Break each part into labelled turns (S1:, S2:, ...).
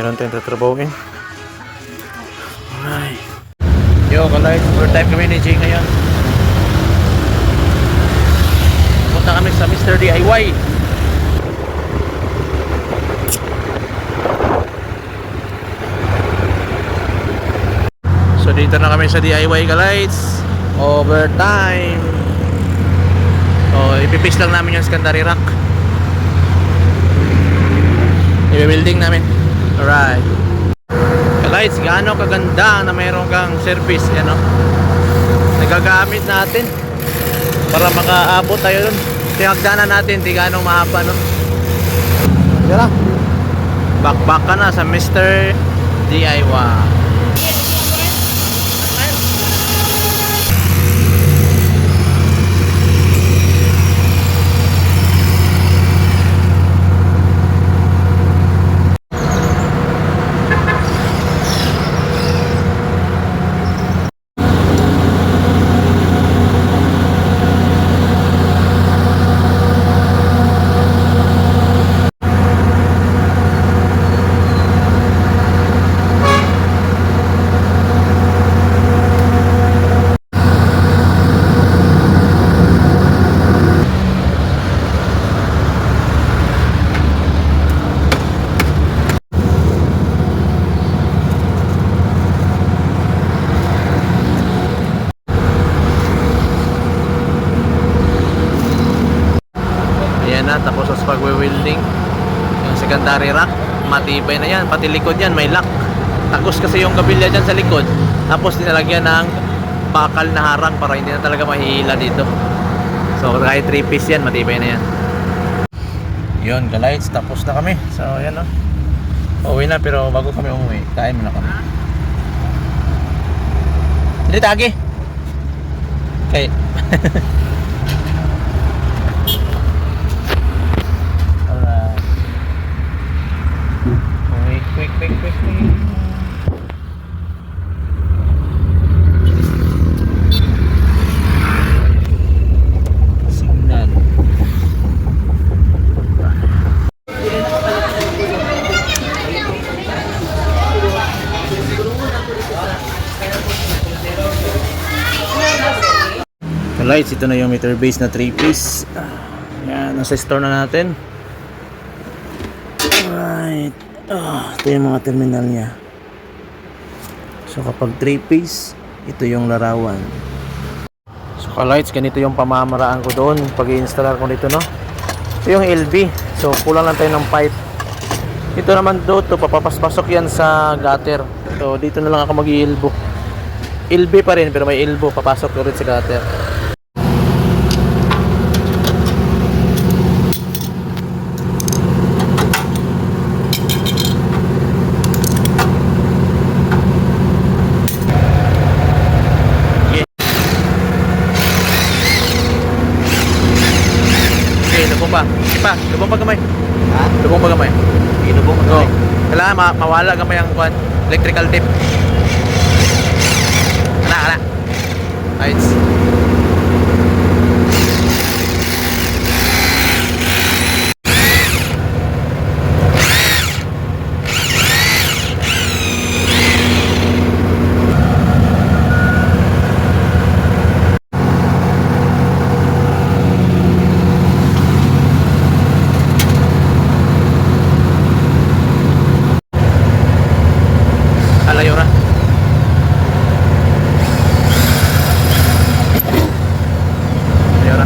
S1: meron tayong tatrabahuin. Alright. Yo, kalay, overtime kami ni Jay ngayon. Punta kami sa Mr. DIY. So dito na kami sa DIY, guys. Overtime. So ipipis lang namin yung secondary rack. I-building namin. Alright. Guys, gaano kaganda na mayroon kang service, yan o. Nagagamit natin para makaabot tayo dun. Tinagdanan natin, di gaano mahaba, no. Yan lang. Back ka na sa Mr. DIY. Tapos sa pagwe-welding yung secondary rack, matibay na yan, pati likod yan may lock. Tagos kasi yung gabilya dyan sa likod, tapos dinalagyan ng bakal na harang para hindi na talaga mahihila dito. So kahit 3 piece yan, matibay na yan. Yun, ka-lights, tapos na kami. So yan o, uwi na, pero bago kami umuwi, kain muna kami. Hindi tagi okay. Quick. Signal. Lights, ito na yung meter base na 3-piece. Yan, nasa store na natin. Alright. Ito yung mga terminal niya. So kapag 3-piece, ito yung larawan. So ka-lights, ganito yung pamamaraan ko doon pag i-install ko dito, no? Ito yung LV. So kulang lang tayo ng pipe. Ito naman doon, papapaspasok yan sa gutter. So dito na lang ako mag-i-elbow. LV pa rin, pero may elbow, papasok ko rin sa gutter. Lubong pa gamay. Ha? Lubong pa gamay. Lubong pa gamay. Kailangan mawala gamay ang electrical tape. Kana. Lights. Alayo na. Alayo na.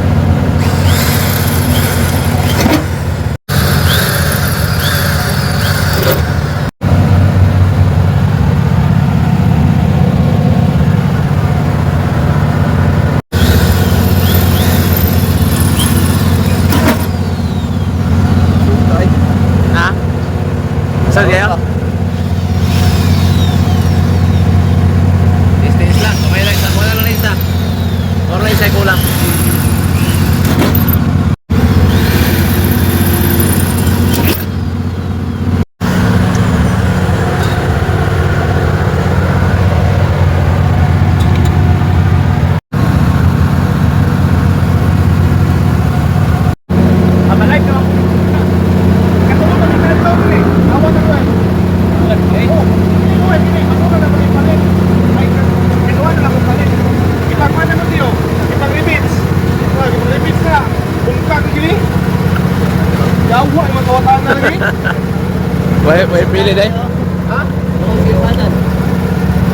S1: Ha? Saan kayo? Orlay sa kulang.
S2: Abang live ka. Katulong ka ng telephone ni. Awan na Yawa, yung matawataan na lagi.
S1: May pili dahil.
S2: Ha?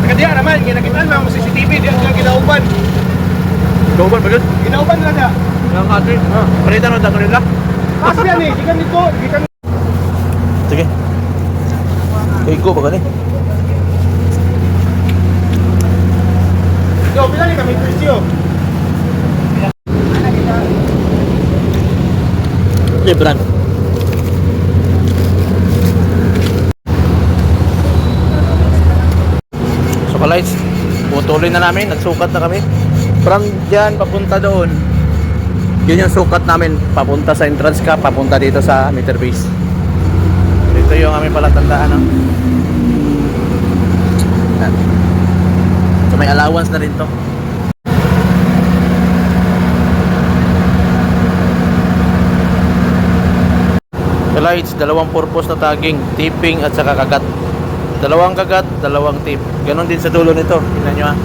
S2: Nakadiya naman, ginagitan lang mo CCTV, diyan sila ginauban.
S1: Doban ba yun?
S2: Ginauban nila niya.
S1: Yung country. Palitan mo dato nila.
S2: Kasi yan eh, gikan dito, gikan.
S1: Sige. Kay ko ba gani?
S2: Yo, pila ni kami presyo.
S1: Libran. So ka-lights, putuloy na namin, nagsukat na kami. From dyan, papunta doon. Yun yung sukat namin, papunta sa entrance ka, papunta dito sa meter base. Ito yung aming palatandaan. No? Yan. So may allowance na rin to. The lights, dalawang purpose na tagging, tipping at saka kagat. Dalawang kagat, dalawang tip. Ganon din sa dulo nito. Tingnan nyo ha.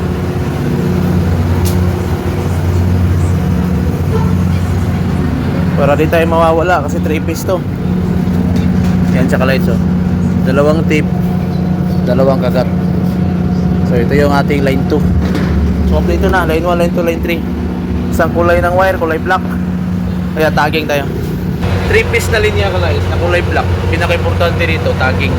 S1: Para di tayo mawawala kasi 3-piece to. Yan saka lights oh. Dalawang tip, dalawang kagat. So ito yung ating line 2. So complete na, line 1, line 2, line 3. Isang kulay ng wire, kulay black. Kaya tagging tayo. 3-piece na linya ka lights na kulay black. Pinaka-importante rito, tagging.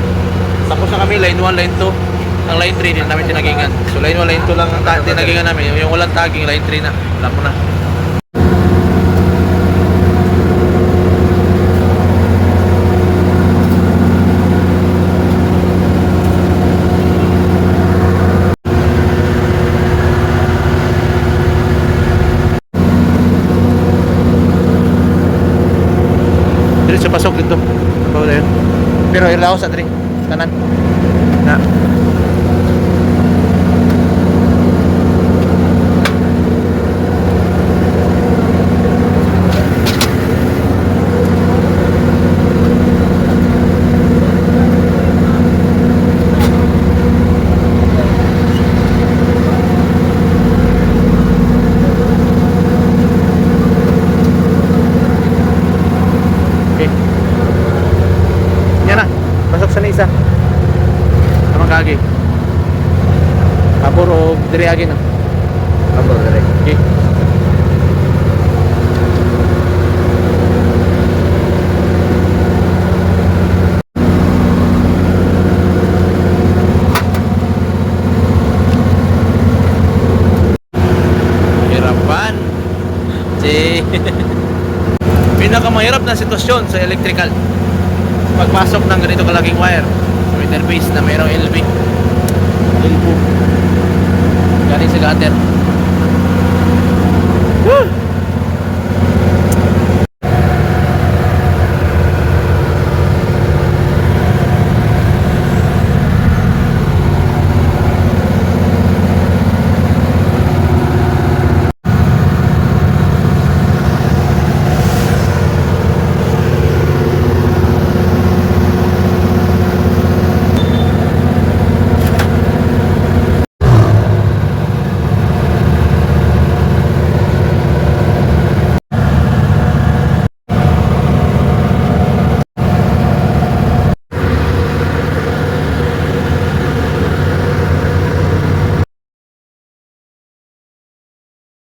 S1: Tapos na kami line 1, line 2. Ang line 3 din namin tinagingan. So line 1, line 2 lang ang tinagingan namin. Yung walang tagging, line 3 na. Alam mo na. Diretso pasok dito. Bawa na yun. Pero ilaw sa diri. Kanan. Na. Pasok sa isa. Amang kagi. Kapur o diri agi na. Kapur diri. Okay. Hirapan. Si pinakamahirap na sitwasyon sa electrical. Pagpasok ng ganito kalaking wire sa meter base na mayroong LV galing sa gutter.